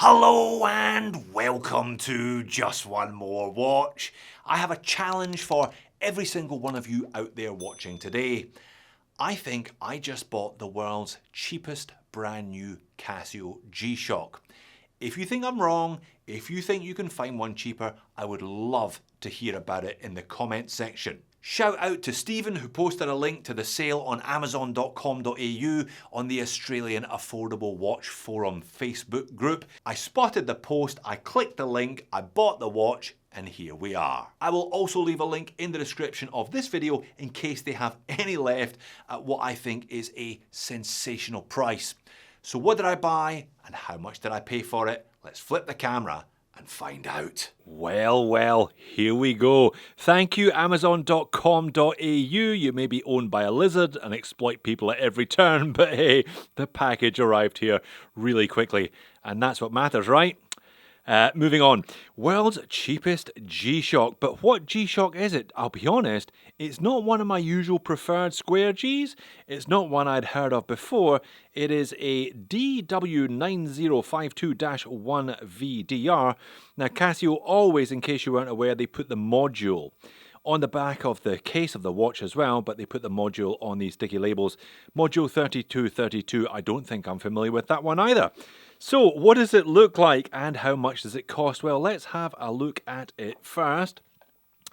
Hello and welcome to Just One More Watch. I have a challenge for every single one of you out there watching today. I think I just bought the world's cheapest brand new Casio G-Shock. If you think I'm wrong, if you think you can find one cheaper, I would love to hear about it in the comments section. Shout out to Stephen, who posted a link to the sale on amazon.com.au on the Australian Affordable Watch Forum Facebook group. I spotted the post, I clicked the link, I bought the watch, and here we are. I will also leave a link in the description of this video in case they have any left at what I think is a sensational price. So what did I buy and how much did I pay for it? Let's flip the camera and find out. Well, here we go. Thank you, amazon.com.au. You may be owned by a lizard and exploit people at every turn, but hey, the package arrived here really quickly, and that's what matters, right? Moving on. World's cheapest G-Shock. But what G-Shock is it? I'll be honest, it's not one of my usual preferred square Gs. It's not one I'd heard of before. It is a DW9052-1VDR. Now Casio always, in case you weren't aware, they put the module on the back of the case of the watch as well, but they put the module on these sticky labels. Module 3232, I don't think I'm familiar with that one either. So what does it look like and how much does it cost? Well, let's have a look at it first.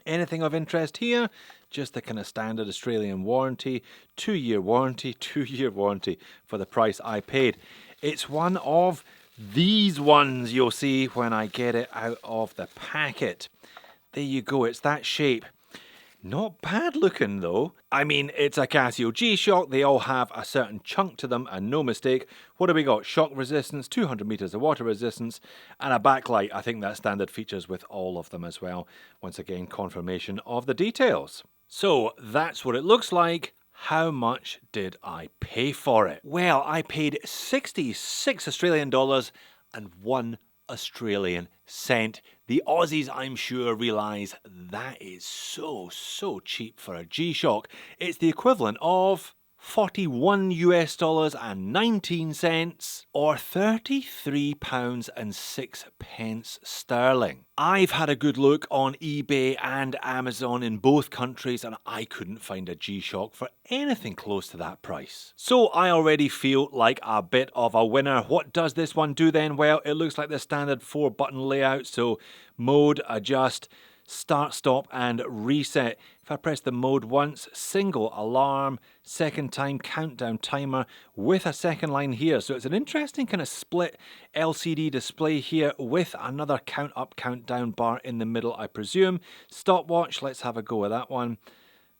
Anything of interest here? Just the kind of standard Australian warranty, 2-year warranty, 2-year warranty for the price I paid. It's one of these ones you'll see when I get it out of the packet. There you go, it's that shape. Not bad looking though. I mean, it's a Casio G-Shock. They all have a certain chunk to them and no mistake. What do we got? Shock resistance, 200 meters of water resistance, and a backlight. I think that's standard features with all of them as well. Once again, confirmation of the details. So that's what it looks like. How much did I pay for it? Well, I paid 66 Australian dollars and 1 Australian cent. The Aussies, I'm sure, realise that is so cheap for a G-Shock. It's the equivalent of $41 and 19 cents or £33.06 sterling. I've had a good look on eBay and Amazon in both countries and I couldn't find a G-Shock for anything close to that price. So I already feel like a bit of a winner. What does this one do then? Well, it looks like the standard 4-button layout. So mode, adjust, start, stop and reset. If I press the mode once, single alarm, second time countdown timer with a second line here. So it's an interesting kind of split LCD display here with another count up, count down bar in the middle, I presume. Stopwatch, let's have a go with that one.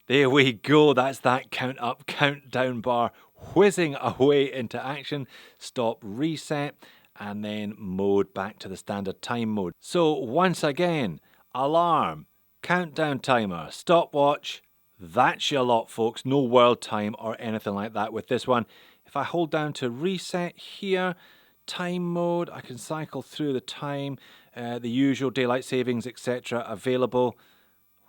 There we go, that's that count up, count down bar whizzing away into action. Stop, reset, and then mode back to the standard time mode. So once again, alarm, countdown timer, stopwatch, that's your lot folks, no world time or anything like that with this one. If I hold down to reset here, time mode, I can cycle through the time, the usual daylight savings etc. available.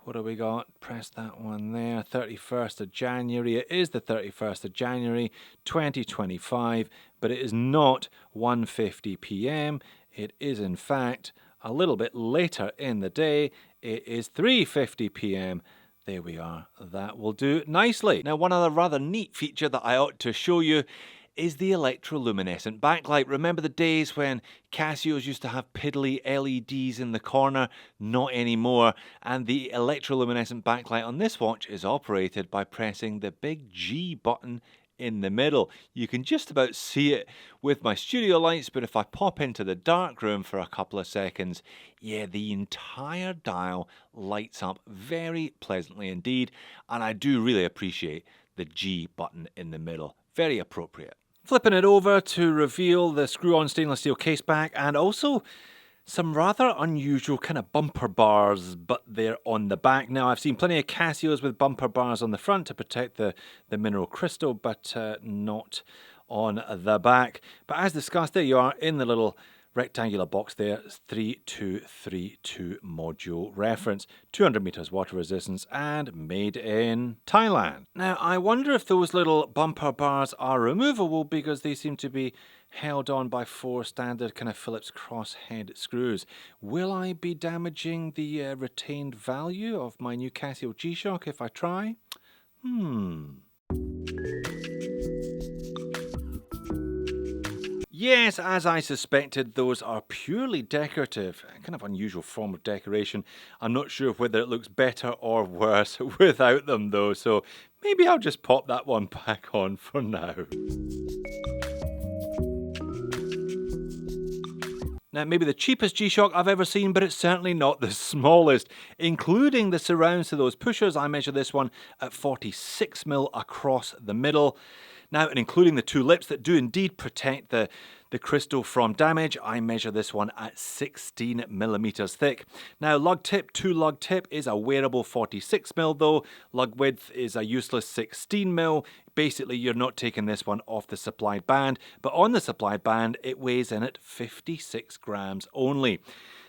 What do we got? Press that one there, 31st of January. It is the 31st of January 2025, but it is not 1:50 p.m. It is in fact a little bit later in the day. It is 3:50 p.m. There we are. That will do nicely. Now, one other rather neat feature that I ought to show you is the electroluminescent backlight. Remember the days when Casios used to have piddly LEDs in the corner? Not anymore. And the electroluminescent backlight on this watch is operated by pressing the big G button in the middle. You can just about see it with my studio lights, but if I pop into the dark room for a couple of seconds, yeah, the entire dial lights up very pleasantly indeed, and I do really appreciate the G button in the middle. Very appropriate. Flipping it over to reveal the screw-on stainless steel case back and also some rather unusual kind of bumper bars, but they're on the back. Now, I've seen plenty of Casios with bumper bars on the front to protect the mineral crystal, but not on the back. But as discussed, there you are in the little rectangular box there, 3232 module reference, 200 meters water resistance and made in Thailand. Now I wonder if those little bumper bars are removable because they seem to be held on by 4 standard kind of Phillips crosshead screws. Will I be damaging the retained value of my new Casio G-Shock if I try? Yes, as I suspected, those are purely decorative. A kind of unusual form of decoration. I'm not sure whether it looks better or worse without them though, so maybe I'll just pop that one back on for now. Now, maybe the cheapest G-Shock I've ever seen, but it's certainly not the smallest. Including the surrounds to those pushers, I measure this one at 46mm across the middle. Now, and including the 2 lips that do indeed protect the crystal from damage, I measure this one at 16mm thick. Now, lug tip to lug tip is a wearable 46mm though. Lug width is a useless 16mm. Basically, you're not taking this one off the supplied band, but on the supplied band, it weighs in at 56 grams only.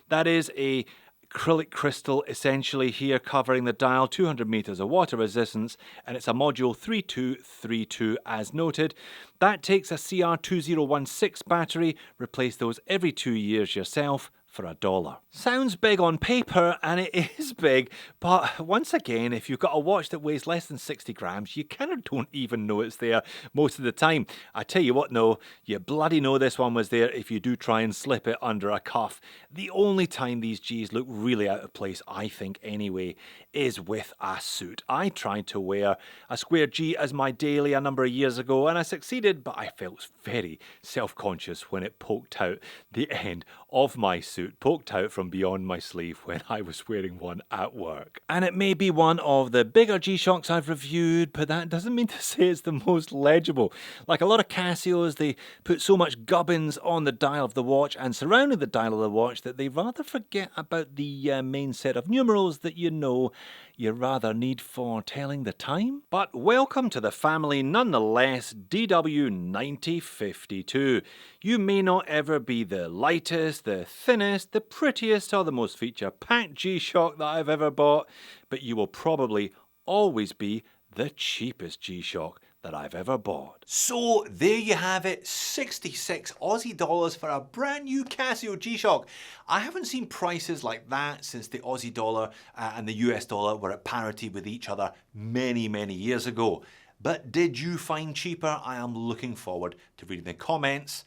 That is a acrylic crystal essentially here covering the dial, 200 meters of water resistance, and it's a module 3232 as noted. That takes a CR2016 battery. Replace those every 2 years yourself for $1. Sounds big on paper, and it is big, but once again, if you've got a watch that weighs less than 60 grams, you kind of don't even know it's there most of the time. I tell you what, no, you bloody know this one was there if you do try and slip it under a cuff. The only time these G's look really out of place, I think anyway, is with a suit. I tried to wear a square G as my daily a number of years ago, and I succeeded, but I felt very self-conscious when it poked out the end of my suit. Poked out from beyond my sleeve when I was wearing one at work. And it may be one of the bigger G-Shocks I've reviewed, but that doesn't mean to say it's the most legible. Like a lot of Casios, they put so much gubbins on the dial of the watch and surrounding the dial of the watch that they rather forget about the main set of numerals that you know you rather need for telling the time. But welcome to the family nonetheless, DW9052. You may not ever be the lightest, the thinnest, the prettiest, or the most feature-packed G-Shock that I've ever bought, but you will probably always be the cheapest G-Shock that I've ever bought. So there you have it, 66 Aussie dollars for a brand new Casio G-Shock. I haven't seen prices like that since the Aussie dollar and the US dollar were at parity with each other many, many years ago. But did you find cheaper? I am looking forward to reading the comments.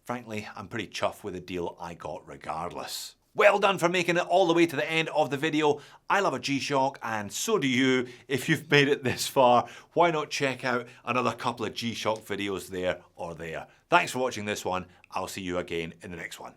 Frankly, I'm pretty chuffed with the deal I got regardless. Well done for making it all the way to the end of the video. I love a G-Shock and so do you. If you've made it this far, why not check out another couple of G-Shock videos there or there. Thanks for watching this one. I'll see you again in the next one.